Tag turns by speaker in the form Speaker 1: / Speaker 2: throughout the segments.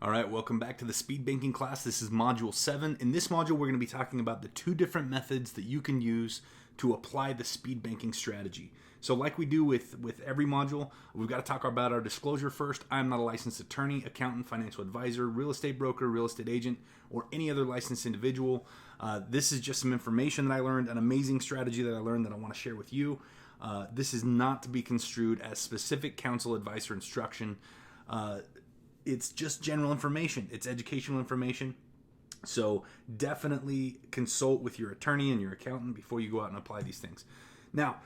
Speaker 1: All right, welcome back to the speed banking class. This is module 7. In this module, we're going to be talking about the two different methods that you can use to apply the speed banking strategy. So like we do with every module, we've got to talk about our disclosure first. I'm not a licensed attorney, accountant, financial advisor, real estate broker, real estate agent, or any other licensed individual. This is just some information that I learned, an amazing strategy that I learned that I want to share with you. This is not to be construed as specific counsel, advice, or instruction. It's just general information. It's educational information. So definitely consult with your attorney and your accountant before you go out and apply these things. Now,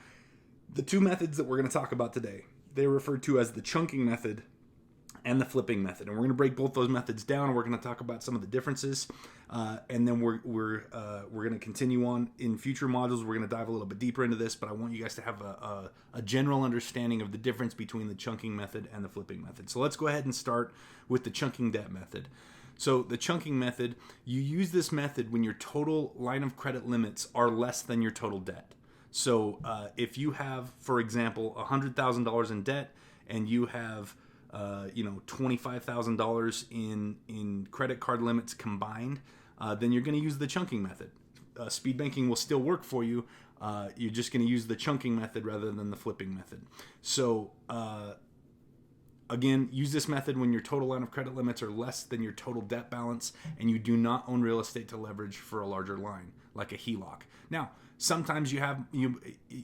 Speaker 1: the two methods that we're going to talk about today, they're referred to as the chunking method and the flipping method. And we're going to break both those methods down. We're going to talk about some of the differences. And then we're going to continue on in future modules. We're going to dive a little bit deeper into this, but I want you guys to have a general understanding of the difference between the chunking method and the flipping method. So let's go ahead and start with the chunking debt method. So the chunking method, you use this method when your total line of credit limits are less than your total debt. So if you have, for example, $100,000 in debt and you have $25,000 in credit card limits combined, then you're going to use the chunking method. Speed banking will still work for you. You're just going to use the chunking method rather than the flipping method. So again, use this method when your total line of credit limits are less than your total debt balance and you do not own real estate to leverage for a larger line, like a HELOC. Now, sometimes you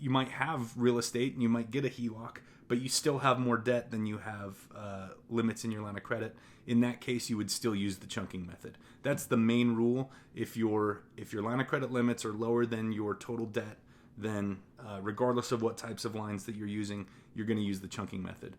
Speaker 1: might have real estate and you might get a HELOC, but you still have more debt than you have limits in your line of credit. In that case, you would still use the chunking method. That's the main rule. If your line of credit limits are lower than your total debt, then regardless of what types of lines that you're using, you're going to use the chunking method.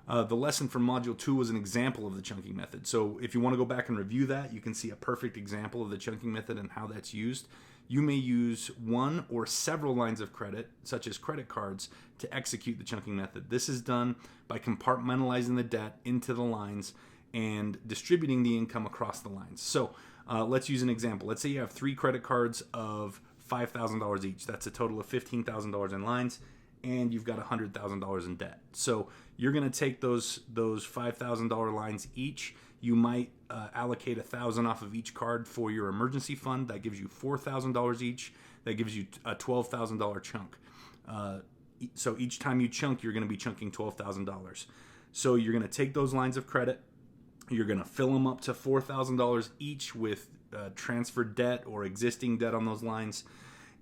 Speaker 1: The lesson from Module 2 was an example of the chunking method. So if you want to go back and review that, you can see a perfect example of the chunking method and how that's used. You may use one or several lines of credit, such as credit cards, to execute the chunking method. This is done by compartmentalizing the debt into the lines and distributing the income across the lines. So let's use an example. Let's say you have 3 credit cards of $5,000 each. That's a total of $15,000 in lines, and you've got $100,000 in debt. So you're going to take those $5,000 lines each. You might allocate $1,000 off of each card for your emergency fund. That gives you $4,000 each. That gives you a $12,000 chunk. So each time you chunk, you're going to be chunking $12,000. So you're going to take those lines of credit. You're going to fill them up to $4,000 each with transferred debt or existing debt on those lines.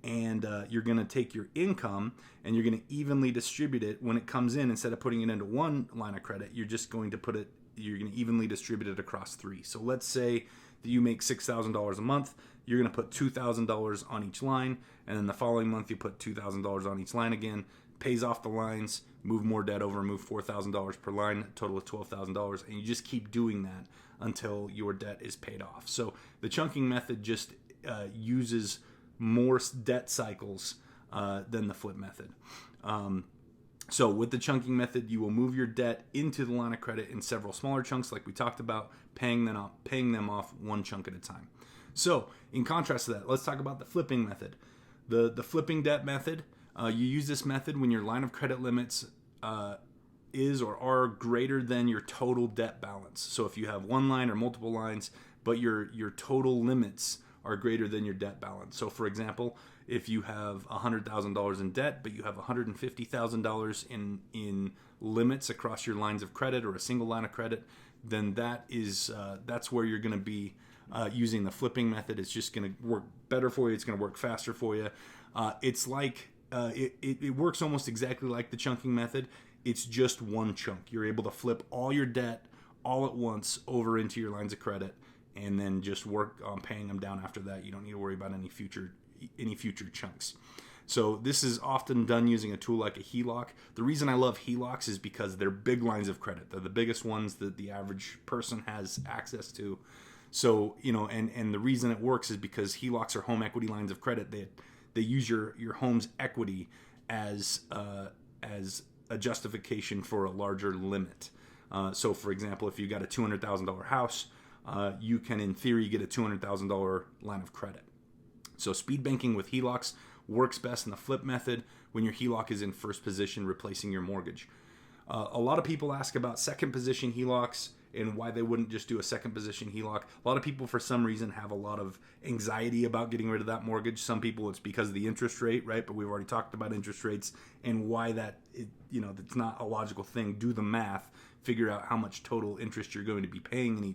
Speaker 1: And you're going to take your income and you're going to evenly distribute it when it comes in. Instead of putting it into one line of credit, you're just going to you're going to evenly distribute it across 3. So let's say that you make $6,000 a month. You're going to put $2,000 on each line. And then the following month, you put $2,000 on each line again. Pays off the lines, move more debt over, move $4,000 per line, total of $12,000. And you just keep doing that until your debt is paid off. So the chunking method just uses more debt cycles than the flip method. So with the chunking method, you will move your debt into the line of credit in several smaller chunks, like we talked about, paying them off one chunk at a time. So in contrast to that, let's talk about the flipping method. The flipping debt method, you use this method when your line of credit limits is or are greater than your total debt balance. So if you have one line or multiple lines, but your total limits are greater than your debt balance. So for example, if you have $100,000 in debt, but you have $150,000 in limits across your lines of credit or a single line of credit, then that's where you're going to be using the flipping method. It's just going to work better for you. It's going to work faster for you. It's like it works almost exactly like the chunking method. It's just one chunk. You're able to flip all your debt all at once over into your lines of credit, and then just work on paying them down after that. You don't need to worry about any future chunks. So this is often done using a tool like a HELOC. The reason I love HELOCs is because they're big lines of credit. They're the biggest ones that the average person has access to. So, and the reason it works is because HELOCs are home equity lines of credit. They use your home's equity as a justification for a larger limit. So for example, if you got a $200,000 house, you can, in theory, get a $200,000 line of credit. So speed banking with HELOCs works best in the flip method when your HELOC is in first position, replacing your mortgage. A lot of people ask about second position HELOCs and why they wouldn't just do a second position HELOC. A lot of people, for some reason, have a lot of anxiety about getting rid of that mortgage. Some people, it's because of the interest rate, right? But we've already talked about interest rates and why that's not a logical thing. Do the math, figure out how much total interest you're going to be paying in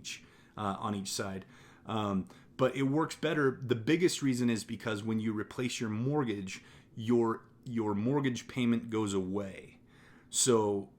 Speaker 1: on each side. But it works better. The biggest reason is because when you replace your mortgage, your mortgage payment goes away. So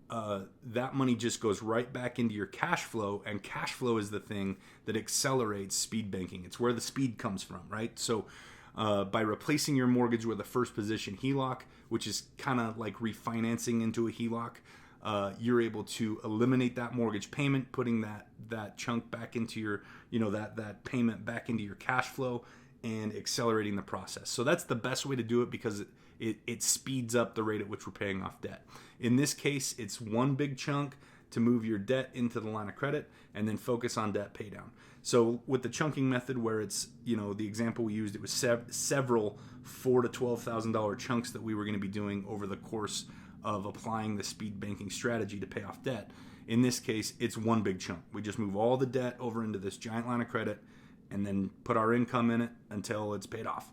Speaker 1: that money just goes right back into your cash flow, and cash flow is the thing that accelerates speed banking. It's where the speed comes from, right? So by replacing your mortgage with a first position HELOC, which is kind of like refinancing into a HELOC, you're able to eliminate that mortgage payment, putting that chunk back into your, that payment back into your cash flow, and accelerating the process. So that's the best way to do it, because it speeds up the rate at which we're paying off debt. In this case, it's one big chunk to move your debt into the line of credit and then focus on debt pay down. So with the chunking method, where it's, the example we used, it was several $4,000 to $12,000 chunks that we were going to be doing over the course of applying the speed banking strategy to pay off debt. In this case, it's one big chunk. We just move all the debt over into this giant line of credit and then put our income in it until it's paid off.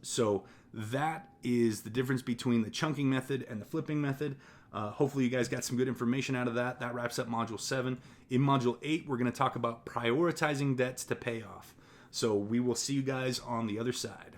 Speaker 1: So that is the difference between the chunking method and the flipping method. Hopefully you guys got some good information out of that. That wraps up Module 7. In Module 8, we're going to talk about prioritizing debts to pay off. So we will see you guys on the other side.